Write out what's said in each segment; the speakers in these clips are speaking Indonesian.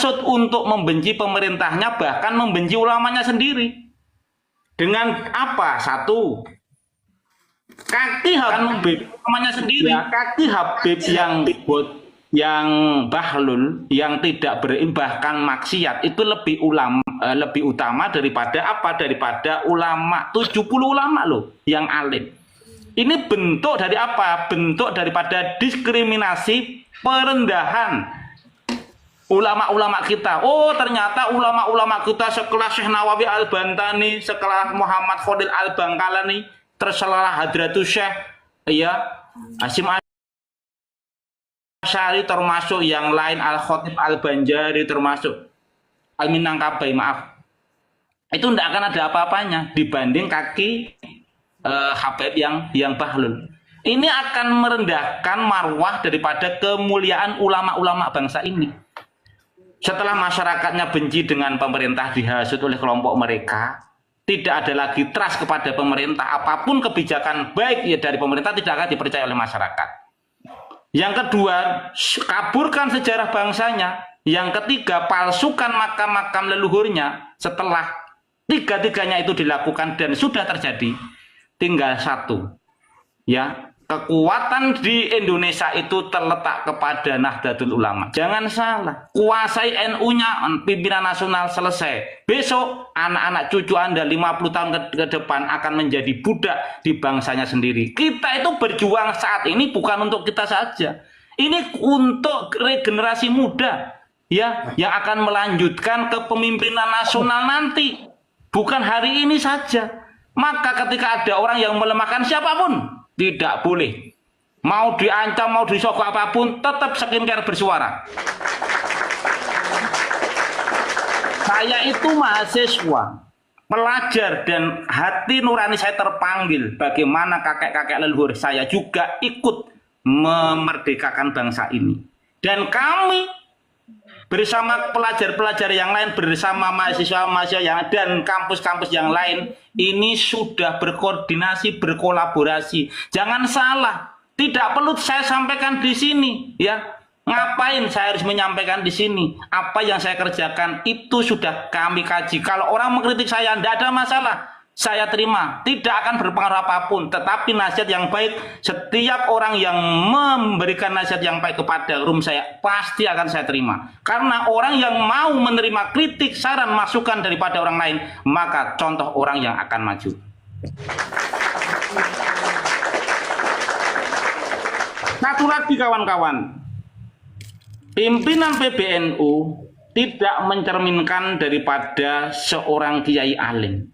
bermaksud untuk membenci pemerintahnya, bahkan membenci ulamanya sendiri. Dengan apa? Satu, kaki Habib ulamanya sendiri, kaki Habib yang bahlul, yang tidak bahkan maksiat itu lebih utama daripada apa? Daripada ulama 70 ulama loh yang alim. Ini bentuk dari apa? Bentuk daripada diskriminasi, perendahan ulama-ulama kita. Oh, ternyata ulama-ulama kita sekelas Syekh Nawawi Al-Bantani, sekelas Muhammad Khalil Al-Bangkalani, terselah Hadratus Syekh ya Hasyim Asy'ari, termasuk yang lain, Al-Khatib Al-Banjari, termasuk Al-Minangkabai, maaf. Itu tidak akan ada apa-apanya dibanding kaki Habib yang bahlul. Ini akan merendahkan marwah daripada kemuliaan ulama-ulama bangsa ini. Setelah masyarakatnya benci dengan pemerintah, dihasut oleh kelompok mereka, tidak ada lagi trust kepada pemerintah. Apapun kebijakan baik ya dari pemerintah tidak akan dipercaya oleh masyarakat. Yang kedua, kaburkan sejarah bangsanya. Yang ketiga, palsukan makam-makam leluhurnya. Setelah tiga-tiganya itu dilakukan dan sudah terjadi, tinggal satu, ya, kekuatan di Indonesia itu terletak kepada Nahdlatul Ulama. Jangan salah, kuasai NU-nya, pimpinan nasional, selesai. Besok anak-anak cucu Anda 50 tahun ke depan akan menjadi budak di bangsanya sendiri. Kita itu berjuang saat ini bukan untuk kita saja. Ini untuk regenerasi muda, ya, yang akan melanjutkan kepemimpinan nasional nanti. Bukan hari ini saja. Maka ketika ada orang yang melemahkan siapapun, tidak boleh. Mau diancam, mau disogok apapun, tetap skincare bersuara. Saya itu mahasiswa, pelajar, dan hati nurani saya terpanggil. Bagaimana kakek-kakek leluhur saya juga ikut memerdekakan bangsa ini. Dan kami bersama pelajar-pelajar yang lain, bersama mahasiswa-mahasiswa yang dan kampus-kampus yang lain, ini sudah berkoordinasi, berkolaborasi. Jangan salah, tidak perlu saya sampaikan di sini, ya. Ngapain saya harus menyampaikan di sini? Apa yang saya kerjakan itu sudah kami kaji. Kalau orang mengkritik saya, tidak ada masalah. Saya terima, tidak akan berpengaruh apapun. Tetapi nasihat yang baik, setiap orang yang memberikan nasihat yang baik kepada room saya, pasti akan saya terima. Karena orang yang mau menerima kritik, saran, masukan daripada orang lain, maka contoh orang yang akan maju. Satu lagi kawan-kawan, pimpinan PBNU tidak mencerminkan daripada seorang kiai alim.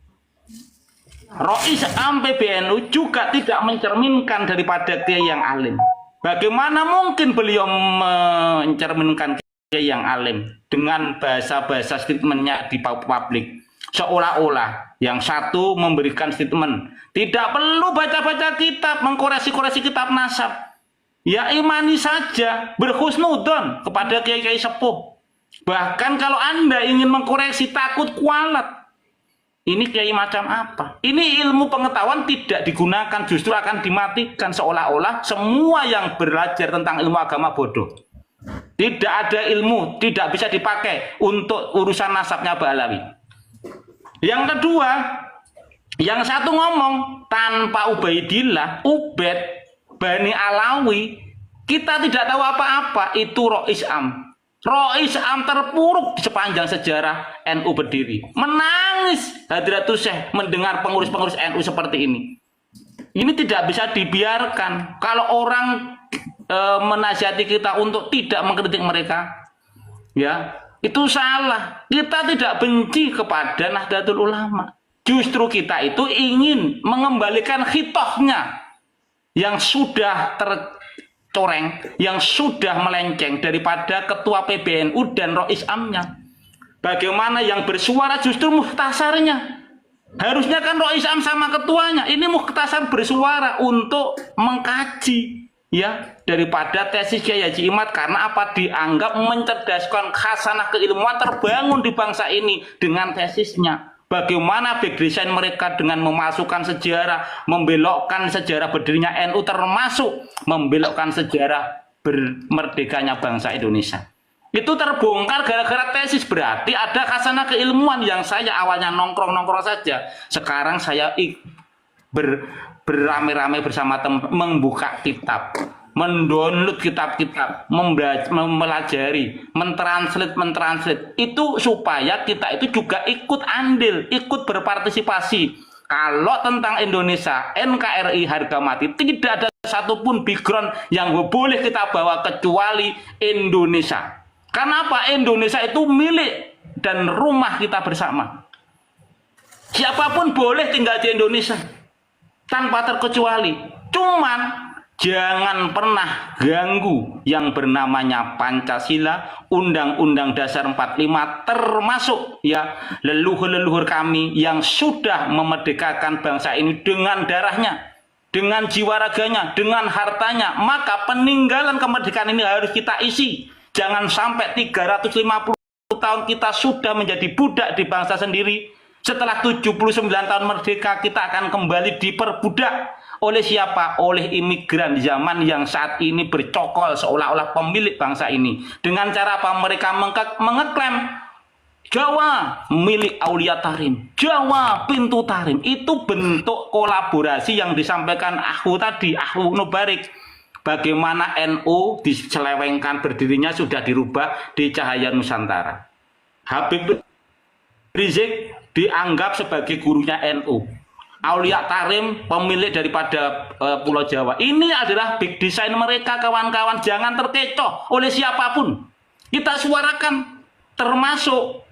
Rois Am PBNU juga tidak mencerminkan daripada kiai yang alim. Bagaimana mungkin beliau mencerminkan kiai yang alim dengan bahasa-bahasa statementnya di publik, seolah-olah yang satu memberikan statement tidak perlu baca-baca kitab, mengkoreksi-koreksi kitab nasab, ya imani saja, berhusnudon kepada kiai-kiai sepuh. Bahkan kalau Anda ingin mengkoreksi, takut kualat. Ini kiai macam apa? Ini ilmu pengetahuan tidak digunakan, justru akan dimatikan, seolah-olah semua yang belajar tentang ilmu agama bodoh. Tidak ada ilmu, tidak bisa dipakai untuk urusan nasabnya Ba'alawi. Yang kedua, yang satu ngomong tanpa Ubaidillah, Ubed, Bani Alawi, kita tidak tahu apa-apa, itu Rois Am. Rois Am terpuruk di sepanjang sejarah NU berdiri. Menangis Hadratus Syekh mendengar pengurus-pengurus NU seperti ini. Ini tidak bisa dibiarkan. Kalau orang menasihati kita untuk tidak mengkritik mereka, ya, itu salah. Kita tidak benci kepada Nahdlatul Ulama. Justru kita itu ingin mengembalikan khitohnya yang sudah coreng, yang sudah melenceng daripada ketua PBNU dan Rois Amnya. Bagaimana yang bersuara justru muhtasarnya. Harusnya kan Rois Am sama ketuanya. Ini muhtasar bersuara untuk mengkaji, ya, daripada tesis Kiai Haji Imad. Karena apa? Dianggap mencerdaskan khasanah keilmuan terbangun di bangsa ini dengan tesisnya. Bagaimana back design mereka dengan memasukkan sejarah, membelokkan sejarah berdirinya NU, termasuk membelokkan sejarah bermerdekanya bangsa Indonesia. Itu terbongkar gara-gara tesis. Berarti ada khazanah keilmuan yang saya awalnya nongkrong-nongkrong saja. Sekarang saya beramai-ramai bersama teman membuka kitab, mendownload kitab-kitab, mempelajari, mentranslate itu supaya kita itu juga ikut andil, ikut berpartisipasi. Kalau tentang Indonesia, NKRI harga mati, tidak ada satupun background yang boleh kita bawa kecuali Indonesia. Karena apa? Indonesia itu milik dan rumah kita bersama. Siapapun boleh tinggal di Indonesia tanpa terkecuali. Cuman jangan pernah ganggu yang bernamanya Pancasila, Undang-Undang Dasar 45, termasuk ya leluhur-leluhur kami yang sudah memerdekakan bangsa ini dengan darahnya, dengan jiwa raganya, dengan hartanya. Maka peninggalan kemerdekaan ini harus kita isi. Jangan sampai 350 tahun kita sudah menjadi budak di bangsa sendiri. Setelah 79 tahun merdeka, kita akan kembali diperbudak. Oleh siapa? Oleh imigran zaman yang saat ini bercokol seolah-olah pemilik bangsa ini. Dengan cara apa? Mereka mengeklaim Jawa milik Aulia Tarim, Jawa pintu Tarim. Itu bentuk kolaborasi yang disampaikan Akhu tadi, Akhu Nubarik. Bagaimana NU diselewengkan berdirinya sudah dirubah di Cahaya Nusantara. Habib Rizik dianggap sebagai gurunya NU. Aulia Tarim pemilik daripada Pulau Jawa. Ini adalah big design mereka, kawan-kawan. Jangan terkecoh oleh siapapun. Kita suarakan, termasuk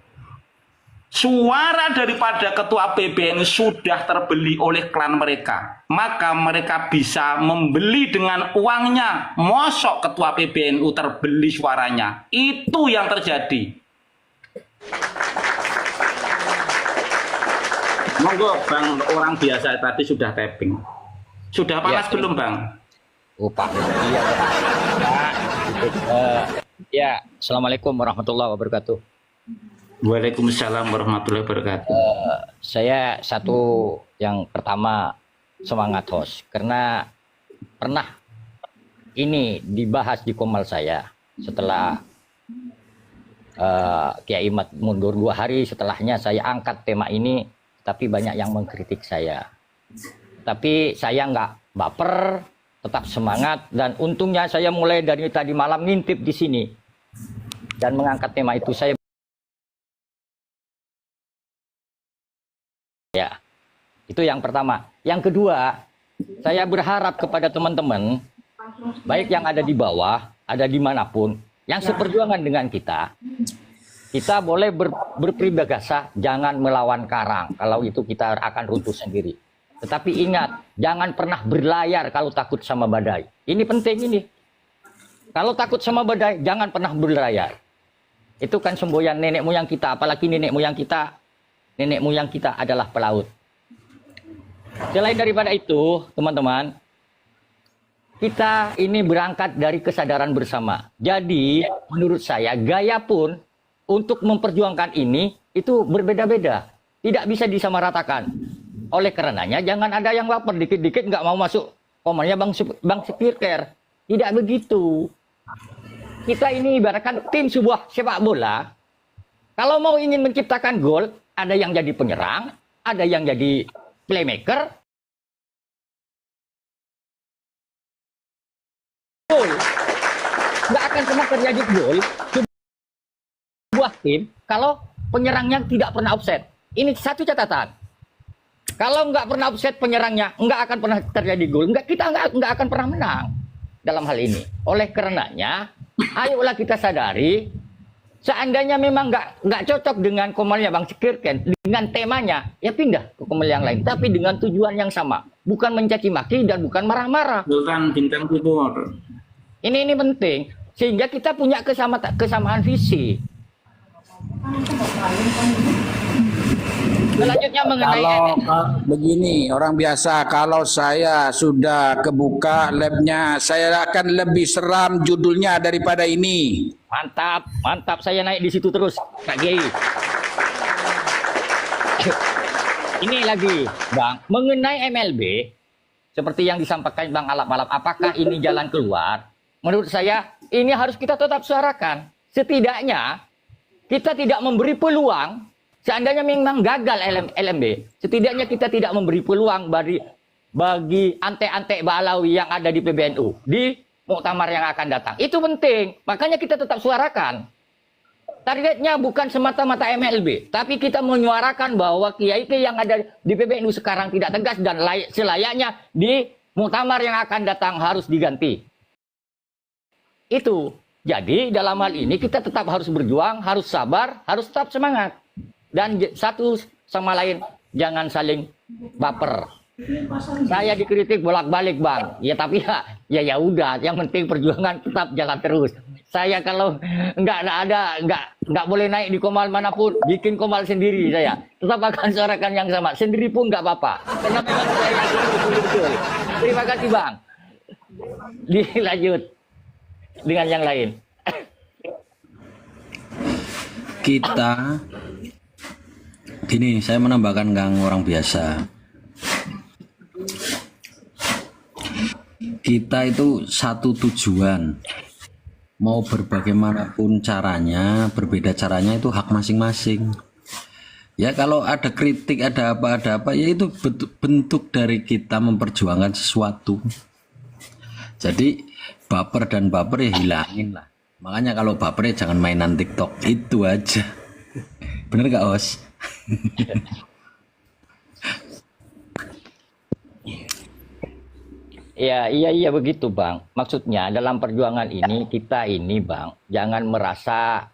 suara daripada ketua PBNU sudah terbeli oleh klan mereka. Maka mereka bisa membeli dengan uangnya. Mosok ketua PBNU terbeli suaranya. Itu yang terjadi. Monggo Bang, orang biasa tadi sudah tapping. Sudah panas ya, belum Bang? Pak. Iya, ya, Assalamualaikum warahmatullahi wabarakatuh. Waalaikumsalam warahmatullahi wabarakatuh. Saya satu yang pertama semangat host karena pernah ini dibahas di komal saya setelah Kiai Mat mundur 2 hari setelahnya saya angkat tema ini, tapi banyak yang mengkritik saya. Tapi saya nggak baper, tetap semangat, dan untungnya saya mulai dari tadi malam ngintip di sini dan mengangkat tema itu. Saya ya, itu yang pertama. Yang kedua, saya berharap kepada teman-teman, baik yang ada di bawah, ada dimanapun, yang seperjuangan dengan kita boleh berperibahasa, jangan melawan karang. Kalau itu kita akan runtuh sendiri. Tetapi ingat, jangan pernah berlayar kalau takut sama badai. Ini penting ini. Kalau takut sama badai, jangan pernah berlayar. Itu kan semboyan nenek moyang kita, apalagi nenek moyang kita adalah pelaut. Selain daripada itu, teman-teman, kita ini berangkat dari kesadaran bersama. Jadi, menurut saya, gaya pun untuk memperjuangkan ini itu berbeda-beda. Tidak bisa disamaratakan. Oleh karenanya, jangan ada yang baper dikit-dikit nggak mau masuk komannya Bang Sekirker. Tidak begitu. Kita ini ibaratkan tim sebuah sepak bola. Kalau mau ingin menciptakan gol, ada yang jadi penyerang, ada yang jadi playmaker. Gol. Nggak akan pernah terjadi gol sebuah tim kalau penyerangnya tidak pernah offset. Ini satu catatan. Kalau nggak pernah offset penyerangnya, nggak akan pernah terjadi gol. Kita nggak akan pernah menang dalam hal ini. Oleh karenanya, ayolah kita sadari. Seandainya memang nggak cocok dengan komalnya Bang Sekirken, dengan temanya, ya pindah ke komal yang lain. Tapi dengan tujuan yang sama. Bukan mencaci maki dan bukan marah-marah. Bukan bintang timur. Ini penting. Sehingga kita punya kesamaan visi. Selanjutnya mengenai begini, orang biasa, kalau saya sudah kebuka labnya, saya akan lebih seram judulnya daripada ini. Mantap, mantap. Saya naik di situ terus, Kak Kiai. Ini lagi, Bang, mengenai MLB, seperti yang disampaikan Bang Alap-Alap, apakah ini jalan keluar? Menurut saya, ini harus kita tetap suarakan. setidaknya kita tidak memberi peluang, seandainya memang gagal LMB, setidaknya kita tidak memberi peluang bagi ante-ante Ba'alawi yang ada di PBNU di muktamar yang akan datang. Itu penting, makanya kita tetap suarakan. Targetnya bukan semata-mata MLB, tapi kita menyuarakan bahwa kiai yang ada di PBNU sekarang tidak tegas dan selayaknya di muktamar yang akan datang harus diganti. Itu. Jadi dalam hal ini kita tetap harus berjuang, harus sabar, harus tetap semangat. Dan satu sama lain jangan saling baper. Saya dikritik bolak-balik, Bang. Ya tapi ya udah, yang penting perjuangan tetap jalan terus. Saya kalau nggak boleh naik di komal manapun, bikin komal sendiri saya. Tetap akan suarakan yang sama. Sendiri pun nggak apa-apa. Karena memang saya betul-betul. Terima kasih, Bang. Dilanjut dengan yang lain. Kita gini, saya menambahkan Kang orang biasa. Kita itu satu tujuan. Mau berbagaimanapun caranya, berbeda caranya itu hak masing-masing. Ya kalau ada kritik, ada apa, ya itu bentuk dari kita memperjuangkan sesuatu. Jadi baper dan baper ya hilangin lah. Makanya kalau baper ya jangan mainan TikTok, itu aja. Bener gak, Os? Ya, iya begitu, Bang. Maksudnya dalam perjuangan ini kita ini, Bang, jangan merasa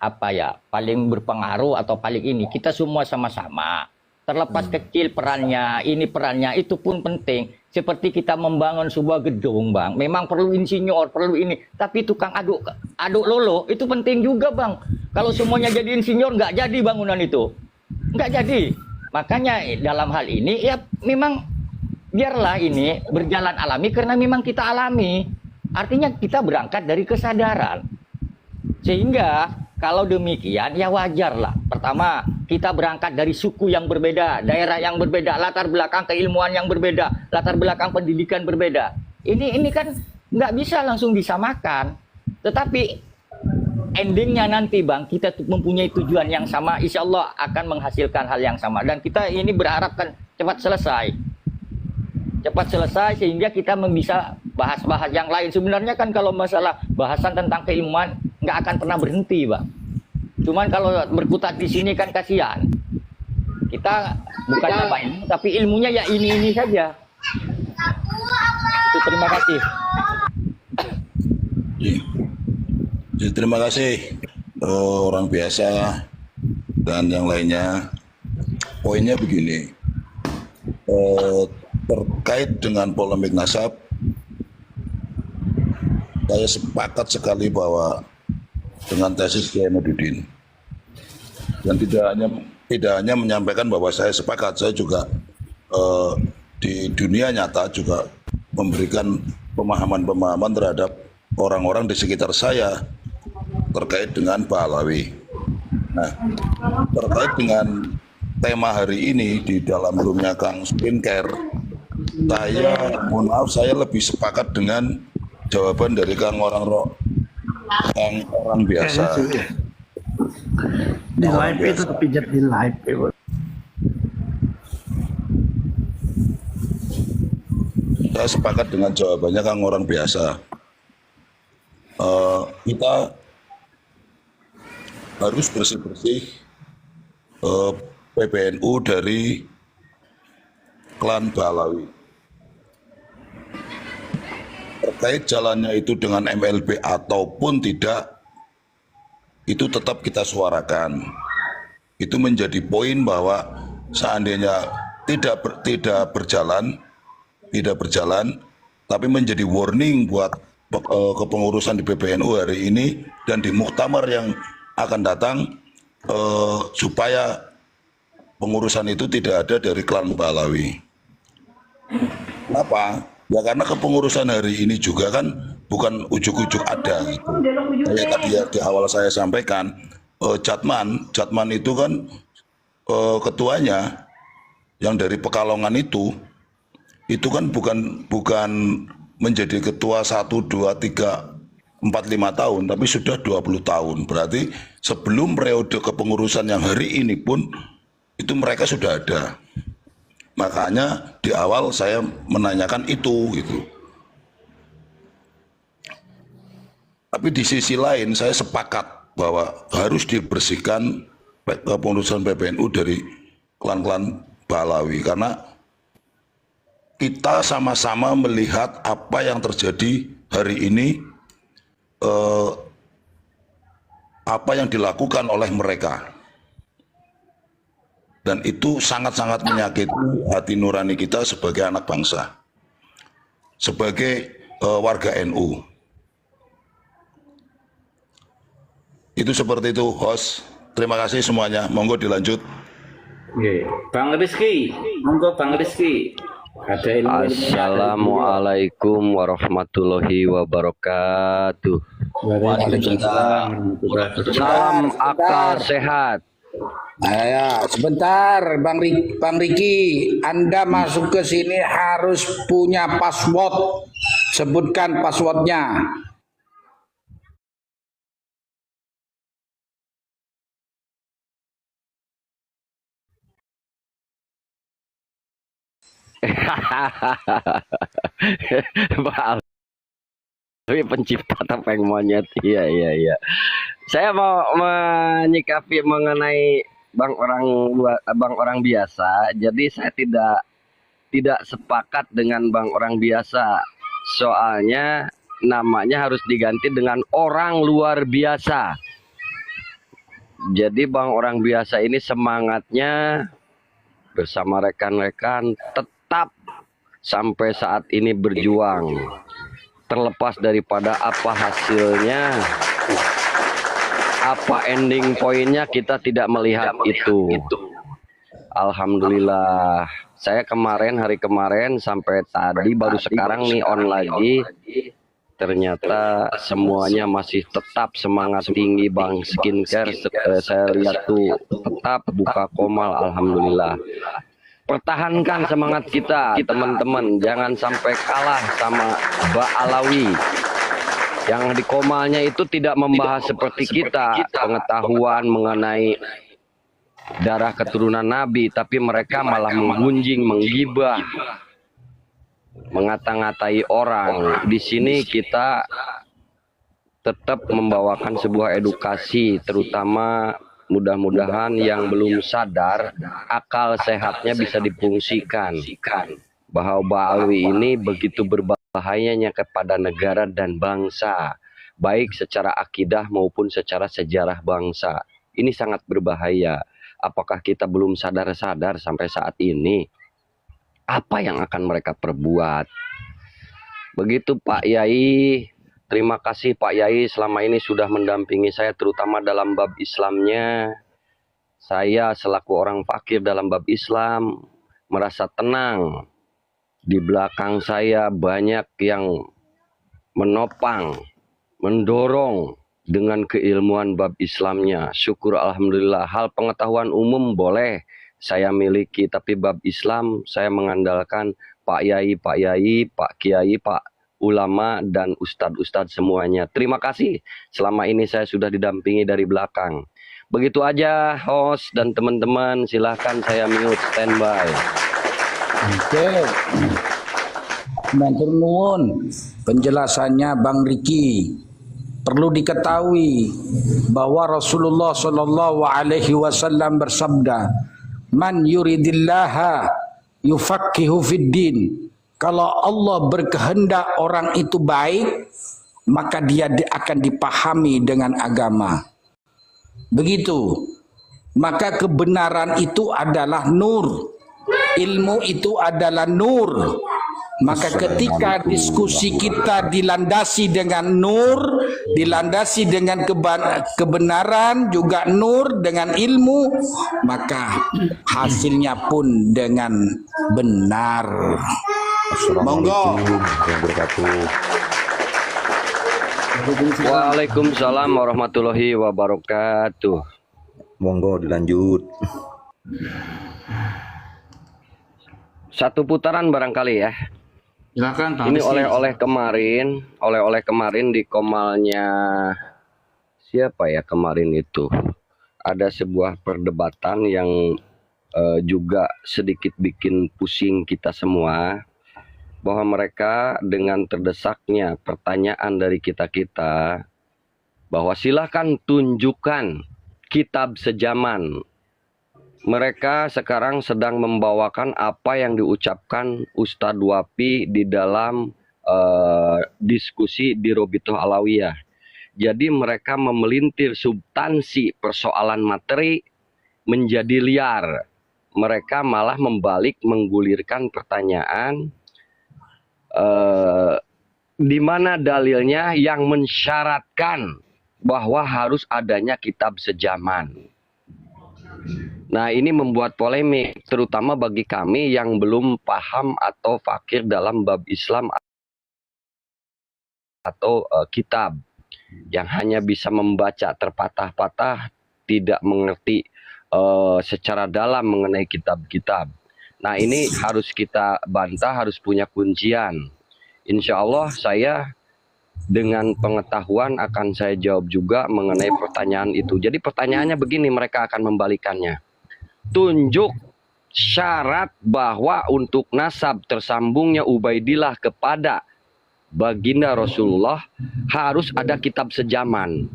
paling berpengaruh atau paling ini. Kita semua sama-sama. Terlepas kecil perannya, ini perannya itu pun penting. Seperti kita membangun sebuah gedung, Bang. Memang perlu insinyur, perlu ini. Tapi tukang aduk lolo itu penting juga, Bang. Kalau semuanya jadi insinyur nggak jadi bangunan itu. Nggak jadi. Makanya dalam hal ini ya memang biarlah ini berjalan alami karena memang kita alami. Artinya kita berangkat dari kesadaran. Sehingga kalau demikian ya wajar lah. Pertama, kita berangkat dari suku yang berbeda, daerah yang berbeda, latar belakang keilmuan yang berbeda, latar belakang pendidikan berbeda. Ini kan nggak bisa langsung disamakan. Tetapi endingnya nanti, Bang, kita mempunyai tujuan yang sama, insya Allah akan menghasilkan hal yang sama. Dan kita ini berharap kan cepat selesai sehingga kita bisa bahas-bahas yang lain. Sebenarnya kan kalau masalah bahasan tentang keilmuan nggak akan pernah berhenti, Bang. Cuman kalau berkutat di sini kan kasihan. Kita bukan apa ini, tapi ilmunya ya ini saja. Itu, terima kasih. Ya, terima kasih orang biasa dan yang lainnya. Poinnya begini. Terkait dengan polemik nasab, saya sepakat sekali bahwa dengan tesis Kiai Nurdin, dan tidak hanya menyampaikan bahwa saya sepakat, saya juga di dunia nyata juga memberikan pemahaman-pemahaman terhadap orang-orang di sekitar saya terkait dengan Ba'alawi. Nah, terkait dengan tema hari ini di dalam roomnya Kang Skincare, mohon maaf, saya lebih sepakat dengan jawaban dari Kang orang biasa. Di live itu pijat di live itu. Saya sepakat dengan jawabannya Kang orang biasa. Kita harus bersih-bersih PBNU dari klan Ba'alawi. Terkait jalannya itu dengan MLB ataupun tidak, itu tetap kita suarakan. Itu menjadi poin bahwa seandainya tidak berjalan, tapi menjadi warning buat kepengurusan di PBNU hari ini dan di muktamar yang akan datang, supaya pengurusan itu tidak ada dari klan Ba'alawi. Kenapa? Ya karena kepengurusan hari ini juga kan bukan ujuk-ujuk ada. Gitu. Kayak tadi ya di awal saya sampaikan, Jatman itu kan ketuanya yang dari Pekalongan itu kan bukan menjadi ketua 1, 2, 3 4-5 tahun, tapi sudah 20 tahun. Berarti sebelum periode kepengurusan yang hari ini pun itu mereka sudah ada. Makanya di awal saya menanyakan itu gitu. Tapi di sisi lain saya sepakat bahwa harus dibersihkan kepengurusan PBNU dari klan-klan Ba'alawi, karena kita sama-sama melihat apa yang terjadi hari ini, apa yang dilakukan oleh mereka, dan itu sangat-sangat menyakiti hati nurani kita sebagai anak bangsa, sebagai warga NU. Itu seperti itu, host. Terima kasih semuanya. Monggo dilanjut. Oke, Bang Rizky, monggo Bang Rizky. Ada ilmu. Assalamualaikum warahmatullahi wabarakatuh. Waalaikumsalam. Salam akal sehat. Ya, sebentar Bang Riki, Anda masuk ke sini harus punya password. Sebutkan passwordnya. Tapi pencipta topeng monyet. Iya. Saya mau menyikapi mengenai bang orang biasa. Jadi saya tidak sepakat dengan bang orang biasa. Soalnya namanya harus diganti dengan orang luar biasa. Jadi bang orang biasa ini semangatnya bersama rekan-rekan tetap sampai saat ini berjuang. Terlepas daripada apa hasilnya, apa ending poinnya, kita tidak melihat itu. Alhamdulillah, saya hari kemarin sampai tadi baru sekarang nih on lagi. Ternyata semuanya masih tetap semangat tinggi Bang Skincare. Saya lihat tuh tetap buka komal, alhamdulillah. Pertahankan semangat kita, teman-teman. Jangan sampai kalah sama Ba'alawi. Yang di komalnya itu tidak membahas seperti kita, pengetahuan mengenai darah keturunan Nabi, tapi mereka malah menggunjing, menggibah, mengata-ngatai orang. Di sini kita tetap membawakan sebuah edukasi, terutama mudah-mudahan yang belum sadar akal sehatnya bisa difungsikan bahwa Ba'alawi ini begitu berbahayanya kepada negara dan bangsa, baik secara akidah maupun secara sejarah bangsa. Ini sangat berbahaya. Apakah kita belum sadar-sadar sampai saat ini apa yang akan mereka perbuat? Begitu Pak Yai. Terima kasih Pak Yai selama ini sudah mendampingi saya terutama dalam bab Islamnya. Saya selaku orang fakir dalam bab Islam merasa tenang. Di belakang saya banyak yang menopang, mendorong dengan keilmuan bab Islamnya. Syukur alhamdulillah. Hal pengetahuan umum boleh saya miliki, tapi bab Islam saya mengandalkan Pak Yai, Pak Kiai, Pak ulama dan ustadz-ustadz semuanya. Terima kasih. Selama ini saya sudah didampingi dari belakang. Begitu aja host dan teman-teman, silahkan saya mute standby. Oke. Matur nuwun penjelasannya Bang Riki. Perlu diketahui bahwa Rasulullah Shallallahu Alaihi Wasallam bersabda, "Man yuridillaha yufaqihu fid din." Kalau Allah berkehendak orang itu baik, maka dia akan dipahami dengan agama. Begitu. Maka kebenaran itu adalah nur. Ilmu itu adalah nur. Maka ketika diskusi kita dilandasi dengan nur, dilandasi dengan kebenaran, juga nur dengan ilmu, maka hasilnya pun dengan benar. Monggo. Waalaikumsalam warahmatullahi wabarakatuh. Monggo dilanjut. Satu putaran barangkali ya. Silakan Bang Ini Rizky. oleh-oleh kemarin di komalnya siapa ya kemarin itu? Ada sebuah perdebatan yang juga sedikit bikin pusing kita semua, bahwa mereka dengan terdesaknya pertanyaan dari kita-kita bahwa silakan tunjukkan kitab sejaman. Mereka sekarang sedang membawakan apa yang diucapkan Ustadz Wafi di dalam diskusi di Robitoh Alawiyah. Jadi mereka memelintir substansi persoalan materi menjadi liar. Mereka malah membalik menggulirkan pertanyaan di mana dalilnya yang mensyaratkan bahwa harus adanya kitab sejaman. Nah, ini membuat polemik, terutama bagi kami yang belum paham atau fakir dalam bab Islam atau kitab, yang hanya bisa membaca terpatah-patah, tidak mengerti secara dalam mengenai kitab-kitab. Nah, ini harus kita bantah, harus punya kuncian. Insya Allah saya dengan pengetahuan akan saya jawab juga mengenai pertanyaan itu. Jadi pertanyaannya begini, mereka akan membalikannya. Tunjuk syarat bahwa untuk nasab tersambungnya Ubaidillah kepada baginda Rasulullah harus ada kitab sejaman.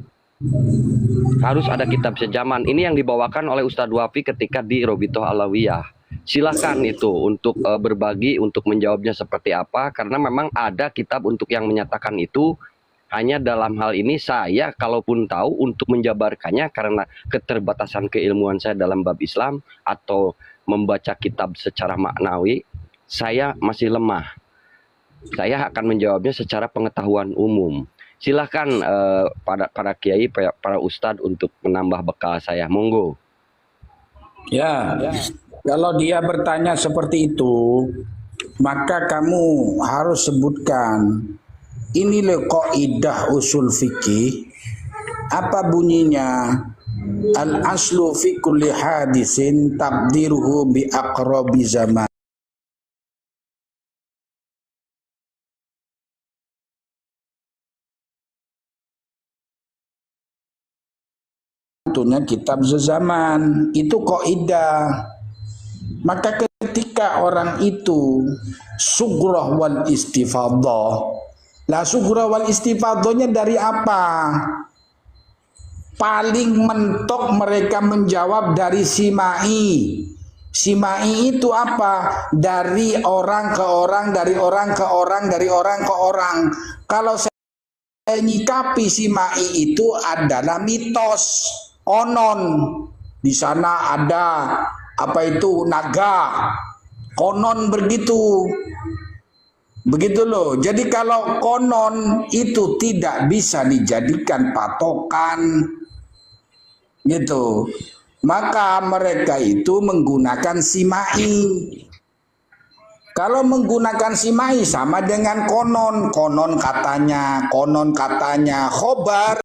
Harus ada kitab sejaman. Ini yang dibawakan oleh Ustadz Wafi ketika di Robitoh Alawiyah. Silahkan itu untuk berbagi, untuk menjawabnya seperti apa. Karena memang ada kitab untuk yang menyatakan itu. Hanya dalam hal ini saya kalaupun tahu untuk menjabarkannya karena keterbatasan keilmuan saya dalam bab Islam atau membaca kitab secara maknawi, saya masih lemah. Saya akan menjawabnya secara pengetahuan umum. Silahkan para kiai, para ustadz untuk menambah bekal saya. Monggo. Ya, kalau dia bertanya seperti itu, maka kamu harus sebutkan, ini loh kaidah usul fikih, apa bunyinya? Al aslu fi kulli hadisin taqdiruhu bi aqrabi zaman. Tentunya kitab sezaman itu kaidah. Maka ketika orang itu sugrah wal istifadhah, lah sugrah wal istifadhahnya dari apa? Paling mentok mereka menjawab dari simai. Simai itu apa? Dari orang ke orang, dari orang ke orang, dari orang ke orang. Kalau saya nyikapi simai itu adalah mitos, konon. Di sana ada apa itu naga, konon begitu. Begitu loh. Jadi kalau konon itu tidak bisa dijadikan patokan, gitu. Maka mereka itu menggunakan simai. Kalau menggunakan simai sama dengan konon, konon katanya, khobar.